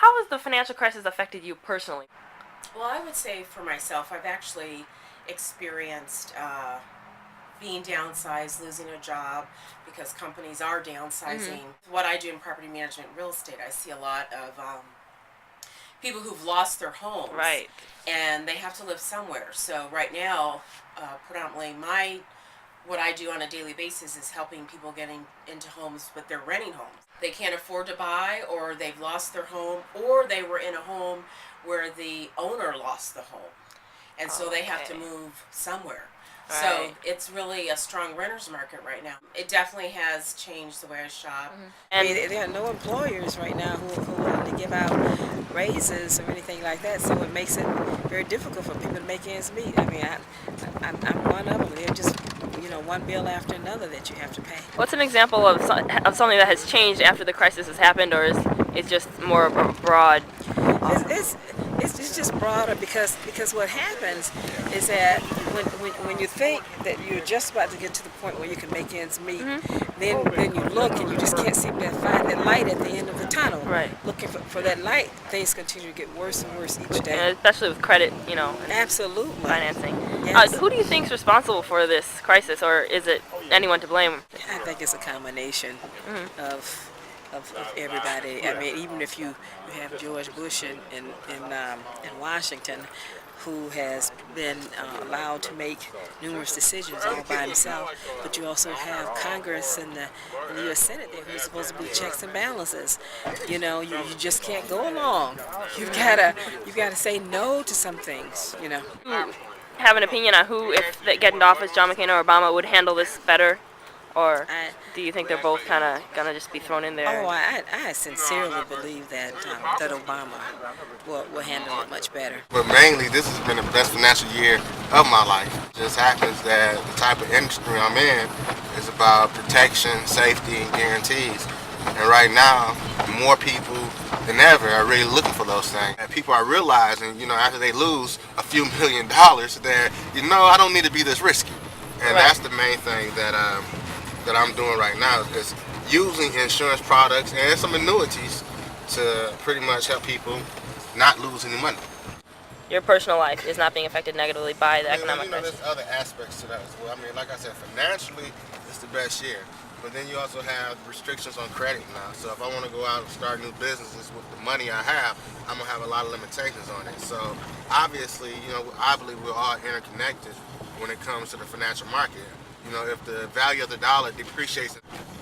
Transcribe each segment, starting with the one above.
how has the financial crisis affected you personally? Well, I would say for myself, I've actually experienced being downsized, losing a job because companies are downsizing. What I do in property management and real estate, I see a lot of people who've lost their homes Right. and they have to live somewhere. So right now, predominantly what I do on a daily basis is helping people getting into homes, but they're renting homes. They can't afford to buy, or they've lost their home, or they were in a home where the owner lost the home. And so they have to Okay. move somewhere. So Right. it's really a strong renter's market right now. It definitely has changed the way I shop. I And mean, there are no employers right now who are willing to give out raises or anything like that, so it makes it very difficult for people to make ends meet. I mean, I'm one of them. They're just, one bill after another that you have to pay. what's an example of something that has changed after the crisis has happened, or is it just more of a broad? It's just broader because what happens is that when you think that you're just about to get to the point where you can make ends meet, then you look and you just can't seem to find that light at the end of the tunnel. Right. Looking for that light, things continue to get worse and worse each And day. especially with credit, and Absolutely. financing. Yes. Who do you think is responsible for this crisis, or is it anyone to blame? I think it's a combination of everybody. I mean, even if you have George Bush in Washington, who has been allowed to make numerous decisions all by himself, but you also have Congress and the U.S. Senate there who's supposed to be checks and balances. You just can't go along. You've gotta say no to some things. Have an opinion on who, if they get into office, John McCain or Obama, would handle this better? Or do you think they're both kind of gonna just be thrown in there? Oh, I sincerely believe that Obama will handle it much better. But mainly, this has been the best financial year of my life. It just happens that the type of industry I'm in is about protection, safety, and guarantees. And right now, more people than ever are really looking for those things. And people are realizing, after they lose a few $1 million, that, I don't need to be this risky. And that's the main thing that I'm doing right now, is using insurance products and some annuities to pretty much help people not lose any money. Your personal life is not being affected negatively by the economic crisis. There's other aspects to that as well. I mean, like I said, financially, it's the best year. But then you also have restrictions on credit now. So if I want to go out and start new businesses with the money I have, I'm going to have a lot of limitations on it. So obviously, I believe we're all interconnected when it comes to the financial market. If the value of the dollar depreciates,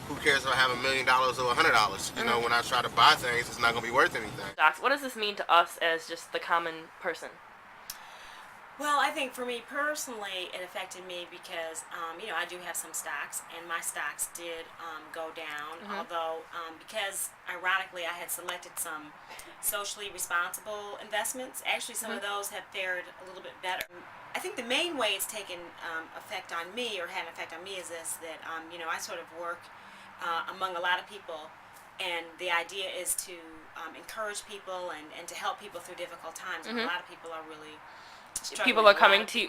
who cares if I have $1 million or $100? When I try to buy things, it's not going to be worth anything. Docs, what does this mean to us as just the common person? Well, I think for me personally, it affected me because, I do have some stocks, and my stocks did go down. Although, because ironically, I had selected some socially responsible investments. Actually, some of those have fared a little bit better. I think the main way it's taken effect on me, or had an effect on me, is this: that I sort of work among a lot of people. And the idea is to encourage people and to help people through difficult times. And a lot of people are really struggling.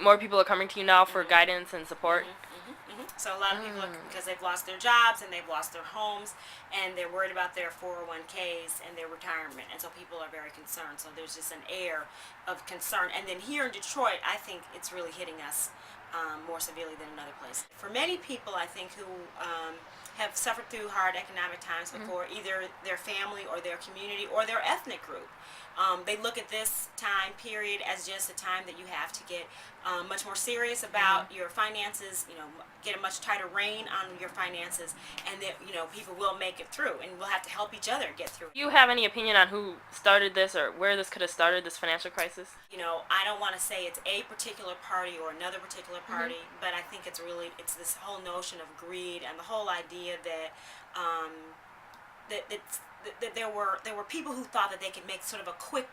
More people are coming to you now for guidance and support. So a lot of people, because they've lost their jobs and they've lost their homes, and they're worried about their 401ks and their retirement, and so people are very concerned. So there's just an air of concern. And then here in Detroit, I think it's really hitting us more severely than in other places. For many people, I think, who have suffered through hard economic times before, either their family or their community or their ethnic group, they look at this time period as just a time that you have to get much more serious about your finances, get a much tighter rein on your finances, and that, people will make it through, and we'll have to help each other get through. Do you have any opinion on who started this, or where this could have started, this financial crisis? I don't want to say it's a particular party or another particular party, but I think it's this whole notion of greed, and the whole idea that that there were people who thought that they could make sort of a quick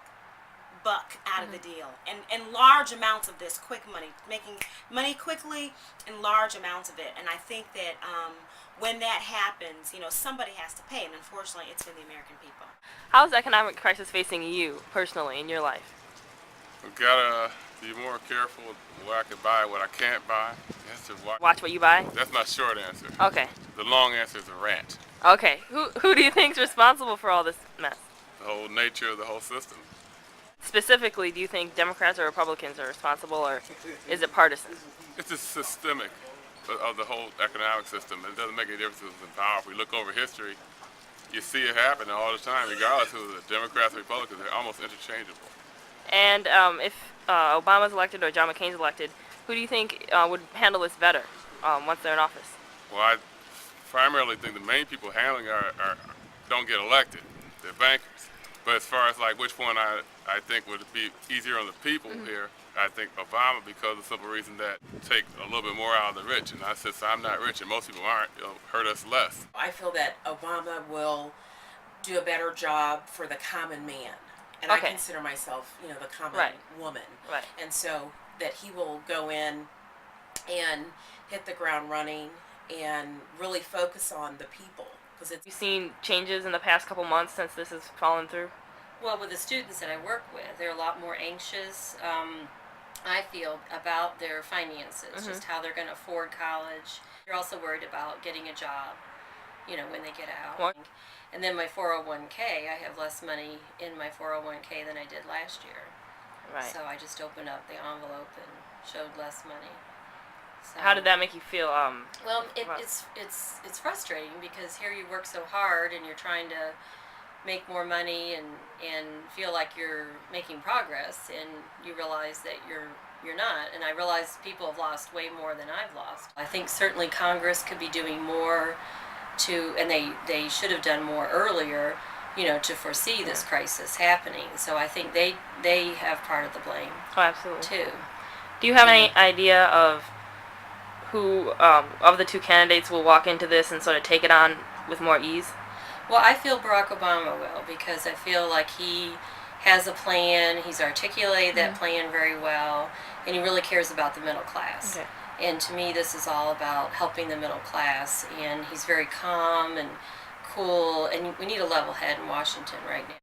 buck out of the deal, and large amounts of this quick money, making money quickly and large amounts of it. And I think that when that happens, somebody has to pay, and unfortunately it's been the American people. How is the economic crisis facing you personally in your life? I've got to be more careful what I can buy, what I can't buy. Watch what you buy? That's my short answer. Okay. The long answer is a rant. Okay. Who do you think's responsible for all this mess? the whole nature of the whole system. Specifically, do you think Democrats or Republicans are responsible, or is it partisan? It's just systemic of the whole economic system. It doesn't make any difference who's in power. If we look over history, you see it happen all the time, regardless of the Democrats or Republicans. They're almost interchangeable. And if Obama's elected or John McCain's elected, who do you think would handle this better once they're in office? Well, I primarily think the main people handling don't get elected. They're bankers. But as far as like which one I think would be easier on the people here, I think Obama, because of the simple reason that take a little bit more out of the rich. And I said, so I'm not rich and most people aren't, it'll hurt us less. I feel that Obama will do a better job for the common man. And I Okay. consider myself, the common Right. woman. Right. And so that he will go in and hit the ground running and really focus on the people. Because it's You've seen changes in the past couple months since this has fallen through? Well, with the students that I work with, they're a lot more anxious, I feel, about their finances, just how they're going to afford college. They're also worried about getting a job, when they get out. What? And then my 401k, I have less money in my 401k than I did last year. Right. So I just opened up the envelope and showed less money. So, How did that make you feel? Well, Wow. it's frustrating because here you work so hard and you're trying to make more money and feel like you're making progress, and you realize that you're not. And I realize people have lost way more than I've lost. I think certainly Congress could be doing more and they should have done more earlier, to foresee this crisis happening. So I think they have part of the blame Oh, absolutely. too. Do you have any idea of who of the two candidates will walk into this and sort of take it on with more ease? Well, I feel Barack Obama will, because I feel like he has a plan, he's articulated that plan very well, and he really cares about the middle class. Okay. And to me, this is all about helping the middle class, and he's very calm and cool, and we need a level head in Washington right now.